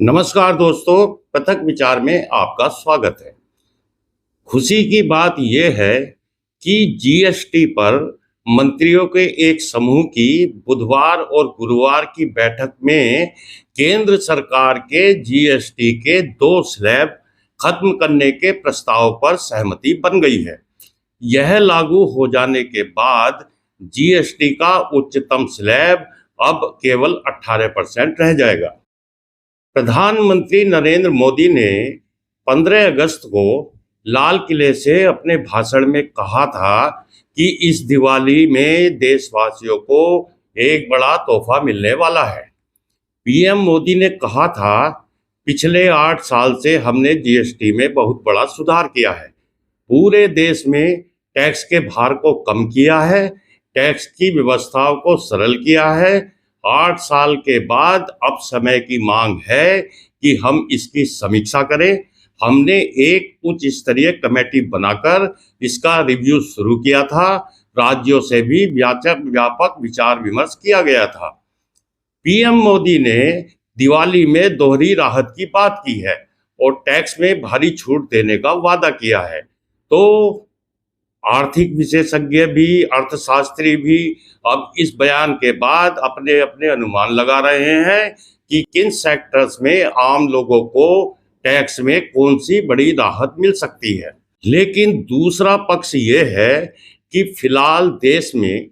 नमस्कार दोस्तों, पृथक विचार में आपका स्वागत है। खुशी की बात यह है कि जीएसटी पर मंत्रियों के एक समूह की बुधवार और गुरुवार की बैठक में केंद्र सरकार के जीएसटी के 2 स्लैब खत्म करने के प्रस्ताव पर सहमति बन गई है। यह लागू हो जाने के बाद जीएसटी का उच्चतम स्लैब अब केवल 18% रह जाएगा। प्रधानमंत्री नरेंद्र मोदी ने 15 अगस्त को लाल किले से अपने भाषण में कहा था कि इस दिवाली में देशवासियों को एक बड़ा तोहफा मिलने वाला है। पीएम मोदी ने कहा था, पिछले 8 साल से हमने जीएसटी में बहुत बड़ा सुधार किया है। पूरे देश में टैक्स के भार को कम किया है, टैक्स की व्यवस्थाओं को सरल किया है। 8 साल के बाद अब समय की मांग है कि हम इसकी समीक्षा करें। हमने एक उच्च स्तरीय कमेटी बनाकर इसका रिव्यू शुरू किया था। राज्यों से भी व्यापक विचार विमर्श किया गया था। पीएम मोदी ने दिवाली में दोहरी राहत की बात की है और टैक्स में भारी छूट देने का वादा किया है। तो आर्थिक विशेषज्ञ भी, अर्थशास्त्री भी अब इस बयान के बाद अपने अपने अनुमान लगा रहे हैं कि किन सेक्टर्स में आम लोगों को टैक्स में कौन सी बड़ी राहत मिल सकती है। लेकिन दूसरा पक्ष ये है कि फिलहाल देश में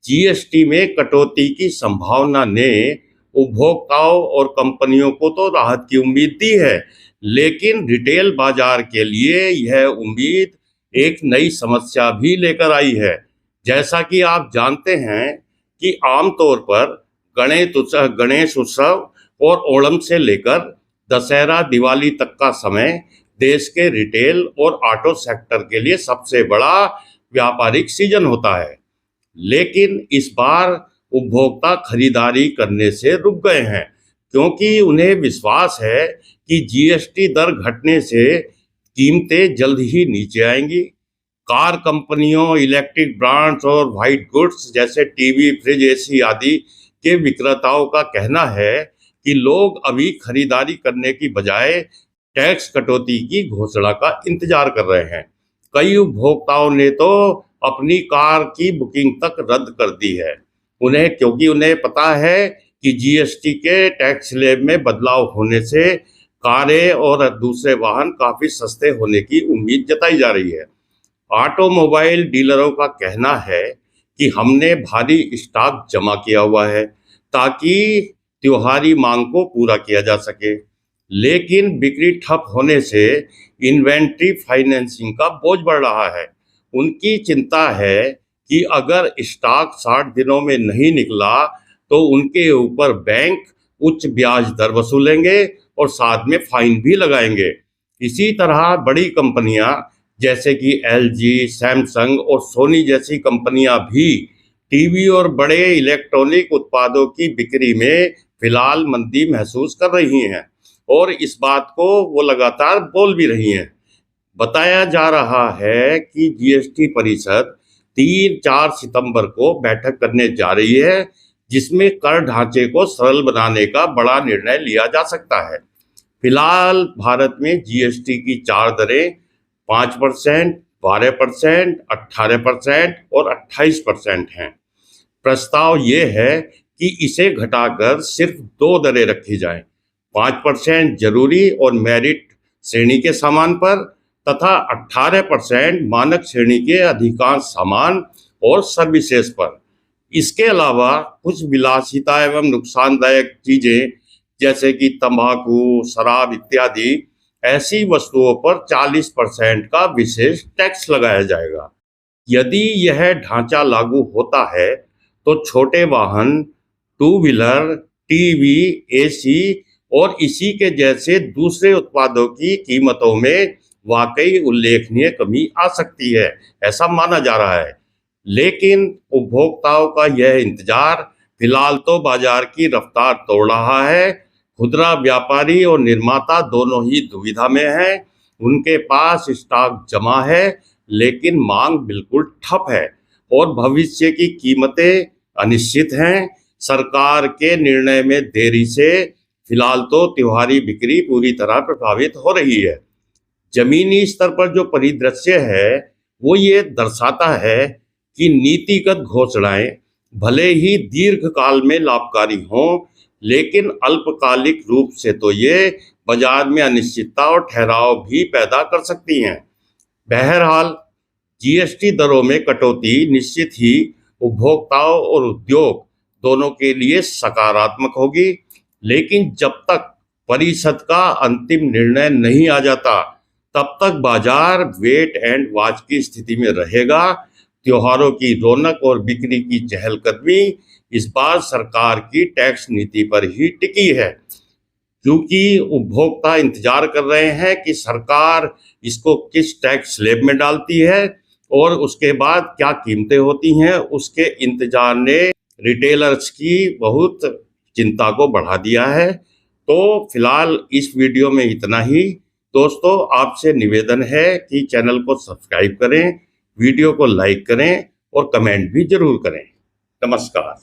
जीएसटी में कटौती की संभावना ने उपभोक्ताओं और कंपनियों को तो राहत की उम्मीद दी है, लेकिन रिटेल बाजार के लिए यह उम्मीद एक नई समस्या भी लेकर आई है। जैसा कि आप जानते हैं कि आमतौर पर गणेश उत्सव और ओणम से लेकर दशहरा दिवाली तक का समय देश के रिटेल और ऑटो सेक्टर के लिए सबसे बड़ा व्यापारिक सीजन होता है। लेकिन इस बार उपभोक्ता खरीदारी करने से रुक गए हैं, क्योंकि उन्हें विश्वास है कि जीएसटी दर घटने से कीमतें जल्द ही नीचे आएंगी। कार कंपनियों, इलेक्ट्रिक ब्रांड्स और व्हाइट गुड्स जैसे टीवी, फ्रिज, एसी आदि के विक्रेताओं का कहना है कि लोग अभी खरीदारी करने की बजाय टैक्स कटौती की घोषणा का इंतजार कर रहे हैं। कई उपभोक्ताओं ने तो अपनी कार की बुकिंग तक रद्द कर दी है, क्योंकि उन्हें पता है कि जीएसटी के टैक्स स्लैब में बदलाव होने से कारें और दूसरे वाहन काफी सस्ते होने की उम्मीद जताई जा रही है। ऑटोमोबाइल डीलरों का कहना है कि हमने भारी स्टॉक जमा किया हुआ है ताकि त्योहारी मांग को पूरा किया जा सके, लेकिन बिक्री ठप होने से इन्वेंट्री फाइनेंसिंग का बोझ बढ़ रहा है। उनकी चिंता है कि अगर स्टॉक 60 दिनों में नहीं निकला तो उनके ऊपर बैंक उच्च ब्याज दर वसूलेंगे और साथ में फाइन भी लगाएंगे। इसी तरह बड़ी कंपनियां जैसे कि एलजी, सैमसंग और सोनी जैसी कंपनियां भी टीवी और बड़े इलेक्ट्रॉनिक उत्पादों की बिक्री में फिलहाल मंदी महसूस कर रही हैं और इस बात को वो लगातार बोल भी रही हैं। बताया जा रहा है कि जीएसटी परिषद 3-4 सितंबर को बैठक करने जा रही है, जिसमें कर ढांचे को सरल बनाने का बड़ा निर्णय लिया जा सकता है। फिलहाल भारत में जीएसटी की 4 दरें 5%, 12%, 18% और 28% हैं। प्रस्ताव ये है कि इसे घटाकर सिर्फ 2 दरें रखी जाएं, 5% जरूरी और मेरिट श्रेणी के सामान पर तथा 18% मानक श्रेणी के अधिकांश सामान और सर्विसेज पर। इसके अलावा कुछ विलासिता एवं नुकसानदायक चीजें जैसे कि तंबाकू, शराब इत्यादि ऐसी वस्तुओं पर 40% का विशेष टैक्स लगाया जाएगा। यदि यह ढांचा लागू होता है तो छोटे वाहन, टू व्हीलर, टीवी, एसी और इसी के जैसे दूसरे उत्पादों की कीमतों में वाकई उल्लेखनीय कमी आ सकती है, ऐसा माना जा रहा है। लेकिन उपभोक्ताओं का यह इंतजार फिलहाल तो बाजार की रफ्तार तोड़ रहा है। खुदरा व्यापारी और निर्माता दोनों ही दुविधा में हैं। उनके पास स्टॉक जमा है, लेकिन मांग बिल्कुल ठप है और भविष्य की कीमतें अनिश्चित हैं। सरकार के निर्णय में देरी से फिलहाल तो त्योहारी बिक्री पूरी तरह प्रभावित हो रही है। जमीनी स्तर पर जो परिदृश्य है वो ये दर्शाता है कि नीतिगत घोषणाएं भले ही दीर्घकाल में लाभकारी हों, लेकिन अल्पकालिक रूप से तो ये बाजार में अनिश्चितता और ठहराव भी पैदा कर सकती हैं। बहरहाल, जीएसटी दरों में कटौती निश्चित ही उपभोक्ताओं और उद्योग दोनों के लिए सकारात्मक होगी, लेकिन जब तक परिषद का अंतिम निर्णय नहीं आ जाता, तब तक बाजार वेट एंड वॉच की स्थिति में रहेगा। त्योहारों की रौनक और बिक्री की चहलकदमी इस बार सरकार की टैक्स नीति पर ही टिकी है, क्योंकि उपभोक्ता इंतजार कर रहे हैं कि सरकार इसको किस टैक्स स्लैब में डालती है और उसके बाद क्या कीमतें होती हैं। उसके इंतजार ने रिटेलर्स की बहुत चिंता को बढ़ा दिया है। तो फिलहाल इस वीडियो में इतना ही। दोस्तों, आपसे निवेदन है कि चैनल को सब्सक्राइब करें, वीडियो को लाइक करें और कमेंट भी जरूर करें। नमस्कार।